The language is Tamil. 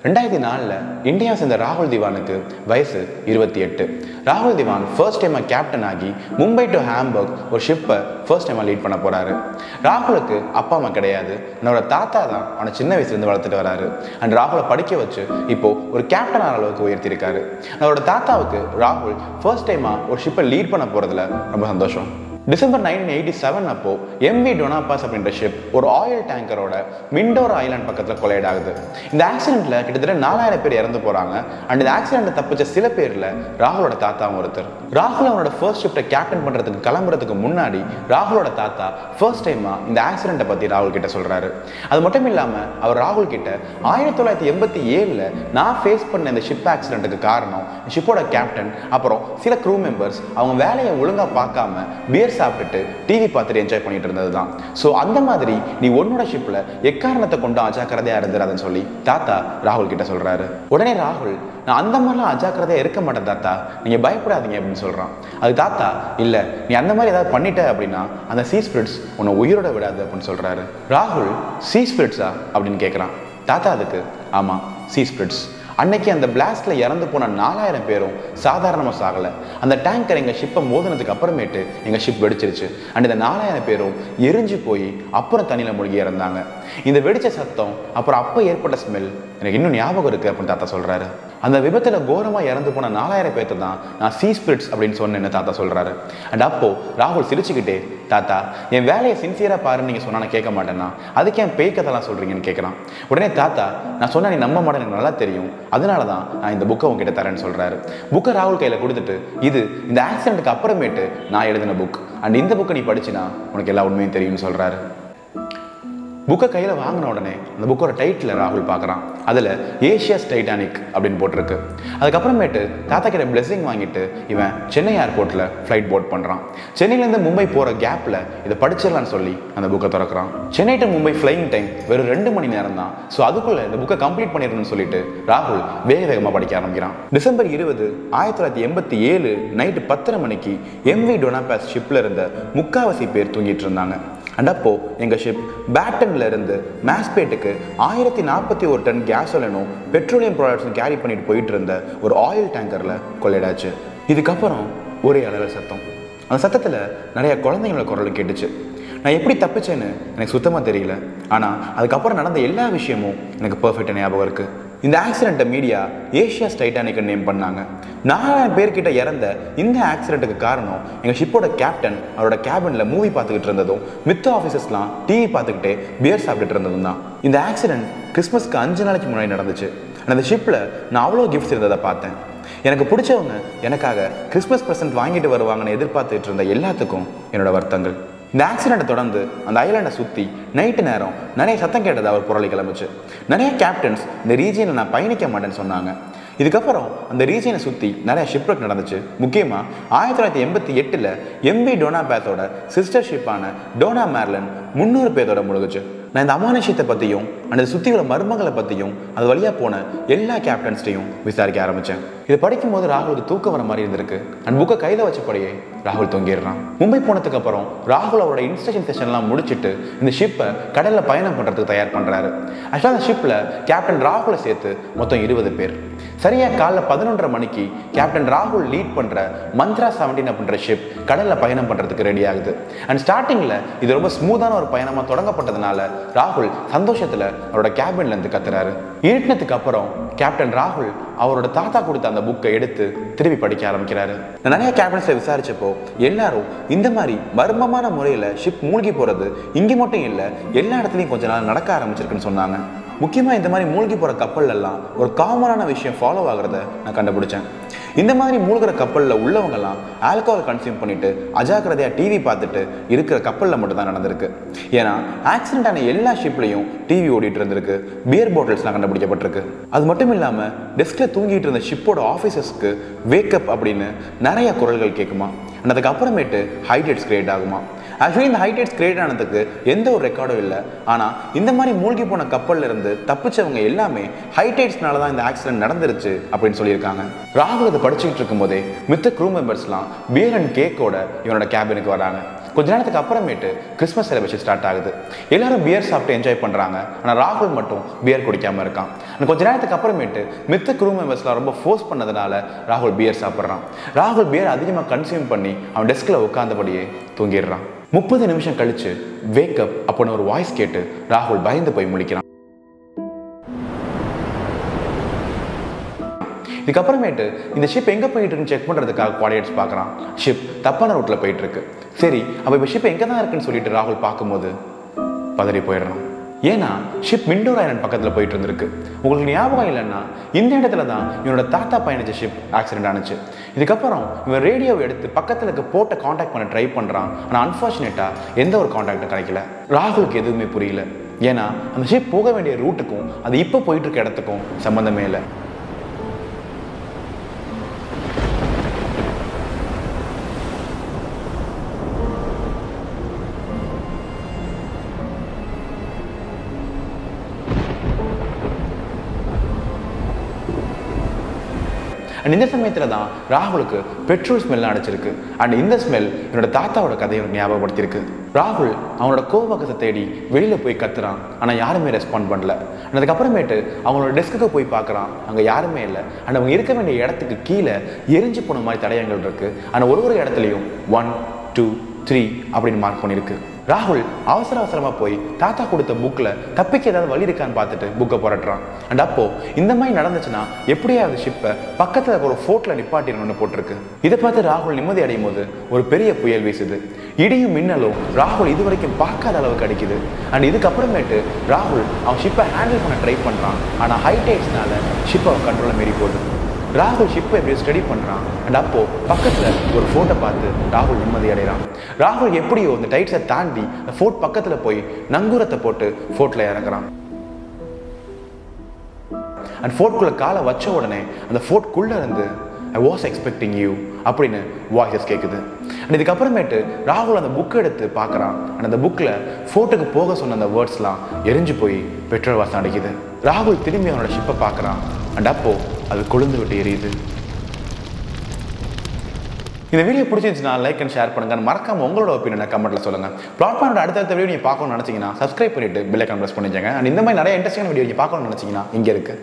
2004 இந்தியா சேர்ந்த ராகுல் திவானுக்கு வயசு 28. ராகுல் திவான் ஃபர்ஸ்ட் டைமாக கேப்டன் ஆகி மும்பை டு ஹாம்பர்க் ஒரு ஷிப்பை ஃபர்ஸ்ட் டைமாக லீட் பண்ண போகிறாரு. ராகுலுக்கு அப்பா அம்மா கிடையாது. அவனோட தாத்தா தான் அவனை சின்ன வயசுலேருந்து வளர்த்துட்டு வராரு. அண்ட் ராகுலை படிக்க வச்சு இப்போது ஒரு கேப்டன் ஆன அளவுக்கு உயர்த்திருக்காரு. அவரோட தாத்தாவுக்கு ராகுல் ஃபர்ஸ்ட் டைமாக ஒரு ஷிப்பை லீட் பண்ண போகிறதுல ரொம்ப சந்தோஷம். டிசம்பர் 1987 அப்போ எம்வி டொனாபாஸ் அப்படின்ற ஷிப் ஒரு ஆயில் டேங்கரோட மிண்டோர் ஐலாண்ட் பக்கத்தில் கொலைட் ஆகுது. இந்த ஆக்சிடென்ட்ல கிட்டத்தட்ட 4000 பேர் இறந்து போறாங்க. அண்ட் இந்த ஆக்சிடென்ட் தப்பிச்ச சில பேர்ல ராகுலோட தாத்தாவும் ஒருத்தர். ராகுல் அவனோட ஃபர்ஸ்ட் ஷிப்டை கேப்டன் பண்றதுக்கு கிளம்புறதுக்கு முன்னாடி ராகுலோட தாத்தா ஃபர்ஸ்ட் டைமா இந்த ஆக்சிடென்ட்டை பத்தி ராகுல் கிட்ட சொல்றாரு. அது மட்டும் இல்லாம அவர் ராகுல் கிட்ட 1987 நான் ஃபேஸ் பண்ண இந்த ஷிப் ஆக்சிடென்ட்டுக்கு காரணம் ஷிப்போட கேப்டன் அப்புறம் சில க்ரூ மெம்பர்ஸ் அவங்க வேலையை ஒழுங்கா பார்க்காம பியர் சாப்பிட்டுட்டு டிவி பார்த்துட்டு என்ஜாய் பண்ணிட்டு இருந்தது தான். ஸோ அந்த மாதிரி நீ உன்னோட ஷிப்ல எக்காரணத்தை கொண்டு அஜாக்கிரதையா இருந்துடாதுன்னு சொல்லி தாத்தா ராகுல் கிட்ட சொல்றாரு. உடனே ராகுல் நான் அந்த மாதிரிலாம் அஜாக்கிரதையா இருக்க மாட்டேன் தாத்தா, நீங்க பயப்படாதீங்க அப்படின்னு சொல்றான். அது தாத்தா இல்ல நீ அந்த மாதிரி ஏதாவது பண்ணிட்ட அப்படின்னா அந்த சீ ஸ்பிரிட்ஸ் உன்னை உயிரோட விடாது அப்படின்னு சொல்றாரு. ராகுல் சீ ஸ்பிரிட்ஸா அப்படின்னு கேட்குறான். தாத்தா அதுக்கு ஆமா சீ ஸ்பிரிட்ஸ். அன்னைக்கு அந்த பிளாஸ்ட்ல இறந்து போன 4000 பேரும் சாதாரணமாக சாகலை. அந்த டேங்கர் எங்கள் ஷிப்பை மோதினதுக்கு அப்புறமேட்டு எங்கள் ஷிப் வெடிச்சிருச்சு. அண்ட் இந்த 4000 பேரும் எரிஞ்சு போய் அப்புறம் தண்ணியில் மூழ்கி இறந்தாங்க. இந்த வெடிச்ச சத்தம் அப்புறம் அப்போ ஏற்பட்ட ஸ்மெல் எனக்கு இன்னும் ஞாபகம் இருக்கு அப்படின்னு தாத்தா சொல்றாரு. அந்த விபத்தில் கோரமாக இறந்து போன 4000 பேர்த்து தான் நான் சீ ஸ்பிரிட்ஸ் அப்படின்னு சொன்னேன்னு தாத்தா சொல்றாரு. அண்ட் அப்போ ராகுல் சிரிச்சுக்கிட்டே தாத்தா என் வேலையை சின்சியராக பாருன்னு நீங்கள் சொன்னா நான் கேட்க மாட்டேன்னா அதுக்கு என் பேய் கதைலாம் சொல்றீங்கன்னு கேட்குறான். உடனே தாத்தா நான் சொன்ன நீ நம்ப மாட்டேன் எனக்கு நல்லா தெரியும், அதனால தான் நான் இந்த புக்கை உங்ககிட்ட தரேன்னு சொல்றாரு. புக்கை ராகுல் கையில் கொடுத்துட்டு இது இந்த ஆக்சிடென்ட்டுக்கு அப்புறமேட்டு நான் எழுதின புக் அண்ட் இந்த புக்கை நீ படிச்சுனா உனக்கு எல்லா உண்மையும் தெரியும்னு சொல்றாரு. புக்கை கையில் வாங்கின உடனே அந்த புக்கோட டைட்டில் ராகுல் பார்க்குறான். அதில் ஏஷியாஸ் டைட்டானிக் அப்படின்னு போட்டிருக்கு. அதுக்கப்புறமேட்டு தாத்தா கிட்ட பிளெஸிங் வாங்கிட்டு இவன் சென்னை ஏர்போர்ட்டில் ஃப்ளைட் போர்ட் பண்ணுறான். சென்னையிலேருந்து மும்பை போகிற கேப்பில் இதை படிச்சிடலான்னு சொல்லி அந்த புக்கை திறக்கிறான். Chennai to Mumbai flying time வெறும் 2 மணி நேரம் தான். ஸோ அதுக்குள்ளே இந்த புக்கை கம்ப்ளீட் பண்ணிடணும்னு சொல்லிட்டு ராகுல் வேகமாக படிக்க ஆரம்பிக்கிறான். டிசம்பர் 20, 1987 நைட்டு 10:30 மணிக்கு எம்வி டொனாபாஸ் ஷிப்பில் இருந்த 3/4 பேர் தூங்கிட்டு இருந்தாங்க. அண்ட் அப்போ எங்கள் ஷிப் பேட்டன்ல இருந்து மேஸ்பேட்டுக்கு 1041 டன் கேசோலினும் பெட்ரோலியம் ப்ராடக்ட்ஸும் கேரி பண்ணிட்டு போயிட்டு இருந்த ஒரு ஆயில் டேங்கரில் கொள்ளையிடாச்சு. இதுக்கப்புறம் ஒரே அலறல் சத்தம். அந்த சத்தத்தில் நிறைய குழந்தைங்களோட குரல் கேட்டுச்சு. நான் எப்படி தப்பிச்சேன்னு எனக்கு சுத்தமாக தெரியல. ஆனால் அதுக்கப்புறம் நடந்த எல்லா விஷயமும் எனக்கு பர்ஃபெக்டாக ஞாபகம் இருக்குது. இந்த ஆக்சிடென்ட்டை மீடியா ஏஷியாஸ் டைட்டானிக் நேம் பண்ணாங்க. 4000 பேர்கிட்ட இறந்த இந்த ஆக்சிடென்ட்டுக்கு காரணம் எங்கள் ஷிப்போட கேப்டன் அவரோட கேபினில் மூவி பார்த்துக்கிட்டு இருந்ததும் மித்த ஆஃபீஸர்ஸ்லாம் டிவி பார்த்துக்கிட்டே பியர் சாப்பிட்டுட்டு இருந்ததும் தான். இந்த ஆக்சிடென்ட் கிறிஸ்மஸ்க்கு 5 நாளைக்கு முன்னாடி நடந்துச்சு. அந்த ஷிப்பில் நான் அவ்வளோ கிஃப்ட்ஸ் இருந்ததை பார்த்தேன். எனக்கு பிடிச்சவங்க எனக்காக கிறிஸ்மஸ் ப்ரெசென்ட் வாங்கிட்டு வருவாங்கன்னு எதிர்பார்த்துட்டு இருந்த எல்லாத்துக்கும் என்னோட வருத்தங்கள். இந்த ஆக்சிடென்ட்டை தொடர்ந்து அந்த ஐலாண்டை சுற்றி நைட்டு நேரம் நிறைய சத்தம் கேட்டது அவர் புரளி கிளம்பிச்சு. நிறைய கேப்டன்ஸ் இந்த ரீஜியனில் நான் பயணிக்க மாட்டேன்னு சொன்னாங்க. இதுக்கப்புறம் அந்த ரீஜியனை சுற்றி நிறைய ஷிப்ரெக் நடந்துச்சு. முக்கியமாக 1988 எம்வி டொனாபாஸோட சிஸ்டர் ஷிப்பான டோனா மேர்லன் 300 பேரோட முழுகுச்சு. நான் இந்த அமானுஷ்யத்தை பற்றியும் அந்த சுற்றி உள்ள மர்மங்களை பற்றியும் அது வழியாக போன எல்லா கேப்டன்ஸ்டையும் விசாரிக்க ஆரம்பித்தேன். இதை படிக்கும்போது ராகுலுக்கு தூக்கம் வர மாதிரி இருந்திருக்கு. அண்ட் புக்கை கையில் வச்சபடியே ராகுல் தூங்கிடுறான். மும்பை போனதுக்கு அப்புறம் ராகுல் அவரோட இன்ஸ்ட்ரக்ஷன் செஷன்லாம் முடிச்சுட்டு இந்த ஷிப்பை கடலில் பயணம் பண்ணுறதுக்கு தயார் பண்ணுறாரு. ஆக்சுவலாக அந்த ஷிப்பில் கேப்டன் ராகுலை சேர்த்து மொத்தம் 20 பேர். சரியாக காலைல 11:30 மணிக்கு கேப்டன் ராகுல் லீட் பண்ணுற மந்த்ரா 17 அப்படின்ற ஷிப் கடலில் பயணம் பண்ணுறதுக்கு ரெடி ஆகுது. அண்ட் ஸ்டார்டிங்கில் இது ரொம்ப ஸ்மூத்தான ஒரு பயணமாக தொடங்கப்பட்டதுனால ராகுல் சந்தோஷத்தில் அவரோட கேபின்ல இருந்து கத்துறாரு. இருட்டினதுக்கு அப்புறம் கேப்டன் ராகுல் அவரோட தாத்தா கொடுத்த அந்த புக்கை எடுத்து திருப்பி படிக்க ஆரம்பிக்கிறாரு. நான் நிறைய கேப்டன்ஸை விசாரிச்சப்போ எல்லாரும் இந்த மாதிரி மர்மமான முறையில் ஷிப் மூழ்கி போகிறது இங்கே மட்டும் இல்லை எல்லா இடத்துலையும் கொஞ்ச நாள் நடக்க ஆரம்பிச்சிருக்குன்னு சொன்னாங்க. முக்கியமாக இந்த மாதிரி மூழ்கி போகிற கப்பல்லாம் ஒரு காமனான விஷயம் ஃபாலோ ஆகிறத நான் கண்டுபிடிச்சேன். இந்த மாதிரி மூழ்கிற கப்பலில் உள்ளவங்கெல்லாம் ஆல்கஹால் கன்சியூம் பண்ணிட்டு அஜாக்கிரதையாக டிவி பார்த்துட்டு இருக்கிற கப்பலில் மட்டும் தான் நடந்திருக்கு. ஏன்னா ஆக்சிடென்ட் ஆன எல்லா ஷிப்லையும் டிவி ஓடிட்டு இருந்திருக்கு. பியர் பாட்டில்ஸ்லாம் கண்டுபிடிக்கப்பட்டிருக்கு. அது மட்டும் இல்லாமல் டெஸ்கில் தூங்கிட்டு இருந்த ஷிப்போட ஆஃபீஸர்ஸ்க்கு வேக்கப் அப்படின்னு நிறைய குரல்கள் கேட்குமா. அதுக்கப்புறமேட்டு ஹைட்ரேட்ஸ் கிரியேட் ஆகுமா. ஆக்சுவலி இந்த ஹைட்ரேட்ஸ் கிரியேட் ஆனதுக்கு எந்த ஒரு ரெக்கார்டும் இல்லை. ஆனால் இந்த மாதிரி மூழ்கி போன கப்பலில் இருந்து தப்பிச்சவங்க எல்லாமே ஹைட்ரேட்ஸ்னால தான் இந்த ஆக்சிடென்ட் நடந்துருச்சு அப்படின்னு சொல்லியிருக்காங்க. ராகுல் இதை படிச்சுக்கிட்டு இருக்கும்போதே மித்த க்ரூ மெம்பர்ஸ்லாம் பியர் அண்ட் கேக்கோட இவனோட கேபினுக்கு வராங்க. கொஞ்ச நேரத்துக்கு அப்புறமேட்டு கிறிஸ்மஸ் செலிப்ரேஷன் ஸ்டார்ட் ஆகுது. எல்லாரும் பியர் சாப்பிட்டு என்ஜாய் பண்ணுறாங்க. ஆனால் ராகுல் மட்டும் பியர் குடிக்காமல் இருக்கான். கொஞ்ச நேரத்துக்கு அப்புறமேட்டு மித்த குரூ மெம்பர்ஸ்லாம் ரொம்ப ஃபோர்ஸ் பண்ணதுனால ராகுல் பியர் சாப்பிட்றான். ராகுல் பியர் அதிகமாக கன்சியூம் பண்ணி அவன் டெஸ்கில் உட்காந்தபடியே தூங்கிடுறான். 30 நிமிஷம் கழிச்சு வேக்கப் அப்படின்னு ஒரு வாய்ஸ் கேட்டு ராகுல் பயந்து போய் முழிக்கிறான். இதுக்கப்புறமேட்டு இந்த ஷிப் எங்கே போயிட்டு இருக்குன்னு செக் பண்ணுறதுக்காக கோஆர்டினேட்ஸ் பார்க்குறான். ஷிப் தப்பான ரூட்டில் போயிட்டு இருக்கு. சரி, அப்போ இப்போ ஷிப் எங்கே தான் இருக்குன்னு சொல்லிட்டு ராகுல் பார்க்கும்போது பதறி போயிடுறான். ஏன்னா ஷிப் மிண்டோர் ஐலண்ட் பக்கத்தில் போயிட்டு இருந்திருக்கு. உங்களுக்கு ஞாபகம் இல்லைன்னா இந்த இடத்துல தான் இவனோட தாத்தா பயணிச்ச ஷிப் ஆக்சிடென்ட் ஆனிச்சு. இதுக்கப்புறம் இவன் ரேடியோவை எடுத்து பக்கத்தில் இருக்க போட்டை காண்டாக்ட் பண்ண ட்ரை பண்ணுறான். ஆனால் அன்ஃபார்ச்சுனேட்டாக எந்த ஒரு காண்டாக்டும் கிடைக்கல. ராகுலுக்கு எதுவுமே புரியல. ஏன்னா அந்த ஷிப் போக வேண்டிய ரூட்டுக்கும் அது இப்போ போயிட்டு இருக்க இடத்துக்கும் சம்மந்தமே இல்லை. அண்ட் இந்த சமயத்தில் தான் ராகுலுக்கு பெட்ரோல் ஸ்மெல் அடிச்சிருக்கு. அண்ட் இந்த ஸ்மெல் என்னோட தாத்தாவோட கதையை ஞாபகப்படுத்தியிருக்கு. ராகுல் அவனோட கோவகத்தை தேடி வெளியில் போய் கத்துறான். ஆனால் யாருமே ரெஸ்பாண்ட் பண்ணல. அதுக்கப்புறமேட்டு அவங்களோட டெஸ்க்குக்கு போய் பார்க்குறான். அங்கே யாருமே இல்லை. அண்ட் அவங்க இருக்க வேண்டிய இடத்துக்கு கீழே எரிஞ்சு போன மாதிரி தடயங்கள் இருக்குது. ஆனால் ஒரு இடத்துலையும் 1, 2, 3 அப்படின்னு மார்க் பண்ணியிருக்கு. ராகுல் அவசரமாக போய் தாத்தா கொடுத்த புக்கில் தப்பிக்க ஏதாவது வழி இருக்கான்னு பார்த்துட்டு புக்கை புரட்டுறான். அண்ட் அப்போது இந்த மாதிரி நடந்துச்சுன்னா எப்படியாவது ஷிப்பை பக்கத்தில் ஒரு ஃபோர்ட்டில் நிப்பாட்டிடணும்னு போட்டிருக்கு. இதை பார்த்து ராகுல் நிம்மதி அடையும் போது ஒரு பெரிய புயல் வீசுது. இடியும் மின்னலும் ராகுல் இது வரைக்கும் பார்க்காத அளவுக்கு அடிக்குது. அண்ட் இதுக்கப்புறமேட்டு ராகுல் அவன் ஷிப்பை ஹேண்டில் பண்ண ட்ரை பண்ணுறான். ஆனால் ஹை டைட்ஸ்னால ஷிப் அவன் கண்ட்ரோலை மீறி போகுது. ராகுல் ஷிப்பை எப்படி ஸ்டடி பண்ணுறான். அண்ட் அப்போது பக்கத்தில் ஒரு ஃபோட்டை பார்த்து ராகுல் நிம்மதி அடைகிறான். ராகுல் எப்படியோ இந்த டைட்ஸை தாண்டி அந்த ஃபோர்ட் பக்கத்தில் போய் நங்கூரத்தை போட்டு ஃபோர்ட்டில் இறங்குறான். அண்ட் ஃபோர்ட்குள்ளே காலை வச்ச உடனே அந்த ஃபோர்ட்குள்ளே இருந்து ஐ வாஸ் எக்ஸ்பெக்டிங் யூ அப்படின்னு வாய்ஸஸ் கேட்குது. அண்ட் இதுக்கப்புறமேட்டு ராகுல் அந்த புக்கை எடுத்து பார்க்குறான். அண்ட் அந்த புக்கில் ஃபோர்ட்டுக்கு போக சொன்ன அந்த வேர்ட்ஸ்லாம் எரிஞ்சு போய் பெட்ரோல் வாசம் அடிக்குது. ராகுல் திரும்பி அவனோட ஷிப்பை பார்க்குறான். அண்ட் அப்போது அது கொழுந்து விட்டு எரியுது. இந்த வீடியோ பிடிச்சிருந்துச்சுன்னா லைக் அண்ட் ஷேர் பண்ணுங்க. மறக்காம உங்களோட ஒப்பீனியனை கமெண்ட்ல சொல்லுங்க. பிளாட்ஃபார்மோட அடுத்த வீடியோ நீங்க பார்க்கணும்னு நினைச்சீங்கன்னா சப்ஸ்கிரைப் பண்ணிட்டு பெல் ஐகான் பிரஸ் பண்ணிக்கங்க. அண்ட் இந்த மாதிரி நிறைய இன்ட்ரெஸ்டிங்கான வீடியோ நீங்க பார்க்கணும்னு நினைச்சீங்கன்னா இங்க இருக்கு.